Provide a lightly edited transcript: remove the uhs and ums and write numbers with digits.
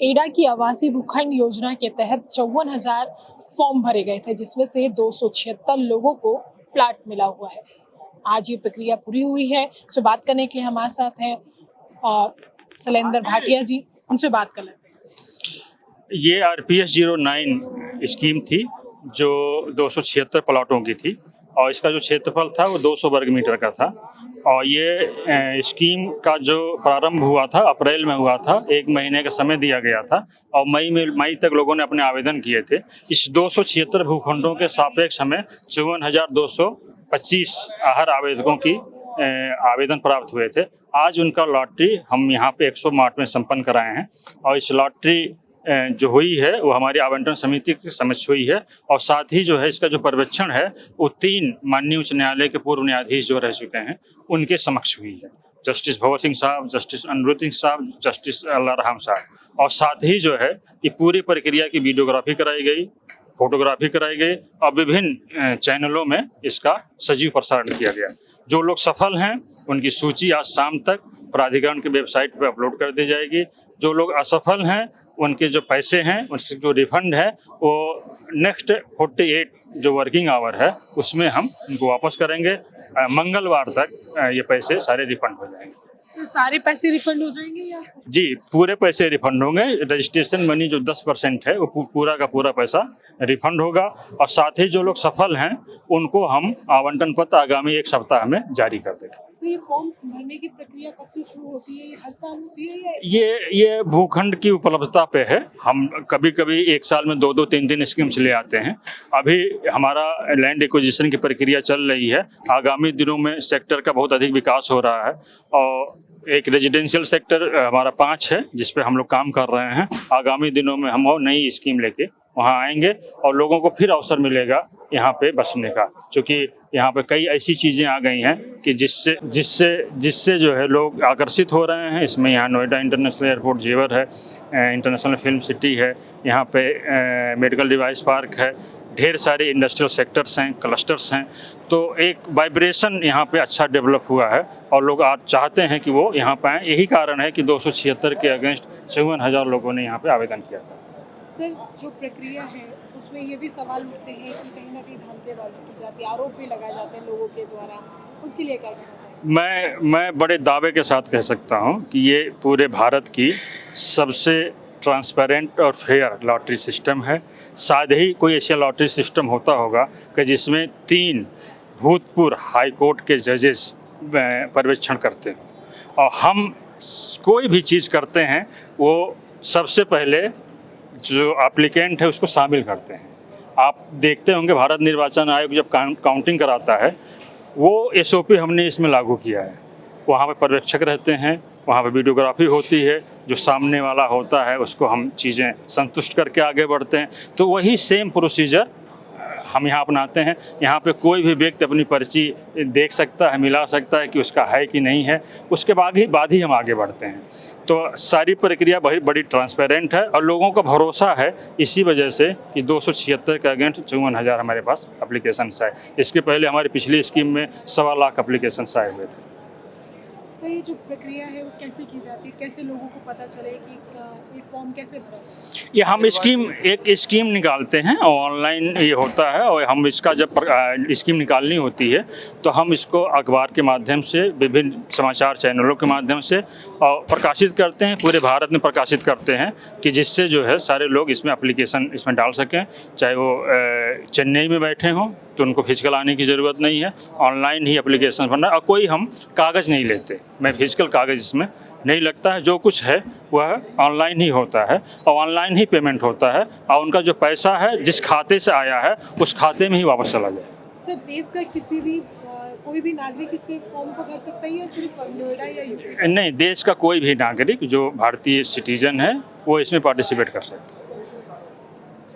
एडा की आवासीय भूखंड योजना के तहत 54,000 फॉर्म भरे गए थे, जिसमें से 276 लोगों को प्लाट मिला हुआ है। आज ये प्रक्रिया पूरी हुई है। सो बात करने के लिए हमारे साथ हैं शैलेंद्र भाटिया जी, उनसे बात कर लेते हैं। ये RPS 09 स्कीम थी जो 276 प्लाटों की थी और इसका जो क्षेत्रफल था वो 200 वर्ग मीटर का था। और ये स्कीम का जो प्रारंभ हुआ था अप्रैल में हुआ था, 1 महीने का समय दिया गया था और मई तक लोगों ने अपने आवेदन किए थे। इस 276 भूखंडों के सापेक्ष हमें 54,225 आहर आवेदकों की आवेदन प्राप्त हुए थे। आज उनका लॉटरी हम यहाँ पे 108 में संपन्न कराए हैं और इस लॉटरी जो हुई है वो हमारी आवंटन समिति के समक्ष हुई है और साथ ही जो है इसका जो पर्यवेक्षण है वो 3 माननीय उच्च न्यायालय के पूर्व न्यायाधीश जो रह चुके हैं उनके समक्ष हुई है। जस्टिस भवर सिंह साहब, जस्टिस अनिरुद्ध सिंह साहब, जस्टिस अल्लाह रहम साहब। और साथ ही जो है ये पूरी प्रक्रिया की वीडियोग्राफी कराई गई, फोटोग्राफी कराई गई और विभिन्न चैनलों में इसका सजीव प्रसारण किया गया। जो लोग सफल हैं उनकी सूची आज शाम तक प्राधिकरण की वेबसाइट पर अपलोड कर दी जाएगी। जो लोग असफल हैं उनके जो पैसे हैं, उनसे जो रिफंड है वो नेक्स्ट 48 जो वर्किंग आवर है उसमें हम उनको वापस करेंगे। मंगलवार तक ये पैसे सारे रिफंड हो जाएंगे। तो सारे पैसे रिफंड हो जाएंगे या? जी, पूरे पैसे रिफंड होंगे। रजिस्ट्रेशन मनी जो 10% है वो पूरा का पूरा पैसा रिफंड होगा और साथ ही जो लोग सफल हैं उनको हम आवंटन पत्र आगामी 1 सप्ताह में जारी कर देंगे। तो ये फॉर्म भरने की प्रक्रिया कब से शुरू होती है? ये हर साल होती है या? ये भूखंड की उपलब्धता पे है। हम कभी कभी 1 साल में 2-2, 3-3 स्कीम्स ले आते हैं। अभी हमारा लैंड एक्विजिशन की प्रक्रिया चल रही है। आगामी दिनों में सेक्टर का बहुत अधिक विकास हो रहा है और एक रेजिडेंशियल सेक्टर हमारा 5 है जिस पे हम लोग काम कर रहे हैं। आगामी दिनों में हम और नई स्कीम लेके वहाँ आएंगे और लोगों को फिर अवसर मिलेगा यहाँ पे बसने का, क्योंकि यहाँ पे कई ऐसी चीज़ें आ गई हैं कि जिससे जो है लोग आकर्षित हो रहे हैं। इसमें यहाँ नोएडा इंटरनेशनल एयरपोर्ट जेवर है, इंटरनेशनल फिल्म सिटी है, यहाँ पे मेडिकल डिवाइस पार्क है, ढेर सारे इंडस्ट्रियल सेक्टर्स हैं, क्लस्टर्स हैं। तो एक वाइब्रेशन यहाँ पे अच्छा डेवलप हुआ है और लोग आज चाहते हैं कि वो यहाँ पे आएँ। यही कारण है कि 276 के अगेंस्ट 54,000 लोगों ने यहाँ पे आवेदन किया था। सर, जो प्रक्रिया है उसमें ये भी सवाल उठते हैं कि कहीं ना कहीं धांधलेबाजी की जाती है, आरोप भी लगाए जाते हैं लोगों के द्वारा, उसके लिए क्या कहना चाहिए? मैं बड़े दावे के साथ कह सकता हूँ कि ये पूरे भारत की सबसे ट्रांसपेरेंट और फेयर लॉटरी सिस्टम है। शायद ही कोई ऐसा लॉटरी सिस्टम होता होगा कि जिसमें 3 भूतपूर्व हाई कोर्ट के जजेस पर्यवेक्षण करते हैं और हम कोई भी चीज़ करते हैं वो सबसे पहले जो एप्लीकेंट है उसको शामिल करते हैं। आप देखते होंगे भारत निर्वाचन आयोग जब काउंटिंग कराता है वो SOP हमने इसमें लागू किया है। वहाँ पे पर्यवेक्षक रहते हैं, वहाँ पे वीडियोग्राफी होती है, जो सामने वाला होता है उसको हम चीज़ें संतुष्ट करके आगे बढ़ते हैं। तो वही सेम प्रोसीजर हम यहाँ अपनाते हैं। यहाँ पे कोई भी व्यक्ति अपनी पर्ची देख सकता है, मिला सकता है कि उसका है कि नहीं है, उसके बाद ही हम आगे बढ़ते हैं। तो सारी प्रक्रिया बड़ी ट्रांसपेरेंट है और लोगों का भरोसा है इसी वजह से कि 276 के अगेंस्ट 54,000 हमारे पास एप्लीकेशंस आए। इसके पहले हमारी पिछली स्कीम में 1.25 लाख एप्लीकेशंस आए हुए थे। सर, ये जो प्रक्रिया है वो कैसे की जाती है? कैसे लोगों को पता चले कि ये फॉर्म कैसे भरा जाता है? ये हम एक स्कीम निकालते हैं और ऑनलाइन ये होता है और हम इसका जब स्कीम निकालनी होती है तो हम इसको अखबार के माध्यम से, विभिन्न समाचार चैनलों के माध्यम से और प्रकाशित करते हैं, पूरे भारत में प्रकाशित करते हैं कि जिससे जो है सारे लोग इसमें एप्लीकेशन इसमें डाल सकें। चाहे वो चेन्नई में बैठे हों तो उनको फिजिकल आने की ज़रूरत नहीं है, ऑनलाइन ही एप्लीकेशन भरना और कोई हम कागज़ नहीं लेते। मैं फिजिकल कागज़ इसमें नहीं लगता है। जो कुछ है वह ऑनलाइन ही होता है और ऑनलाइन ही पेमेंट होता है और उनका जो पैसा है जिस खाते से आया है उस खाते में ही वापस चला जाए। सर, देश का किसी भी कोई भी नागरिक इस फॉर्म को भर सकता है या सिर्फ नोएडा या यूपी? नहीं, देश का कोई भी नागरिक जो भारतीय सिटीजन है वो इसमें पार्टिसिपेट कर सकता है।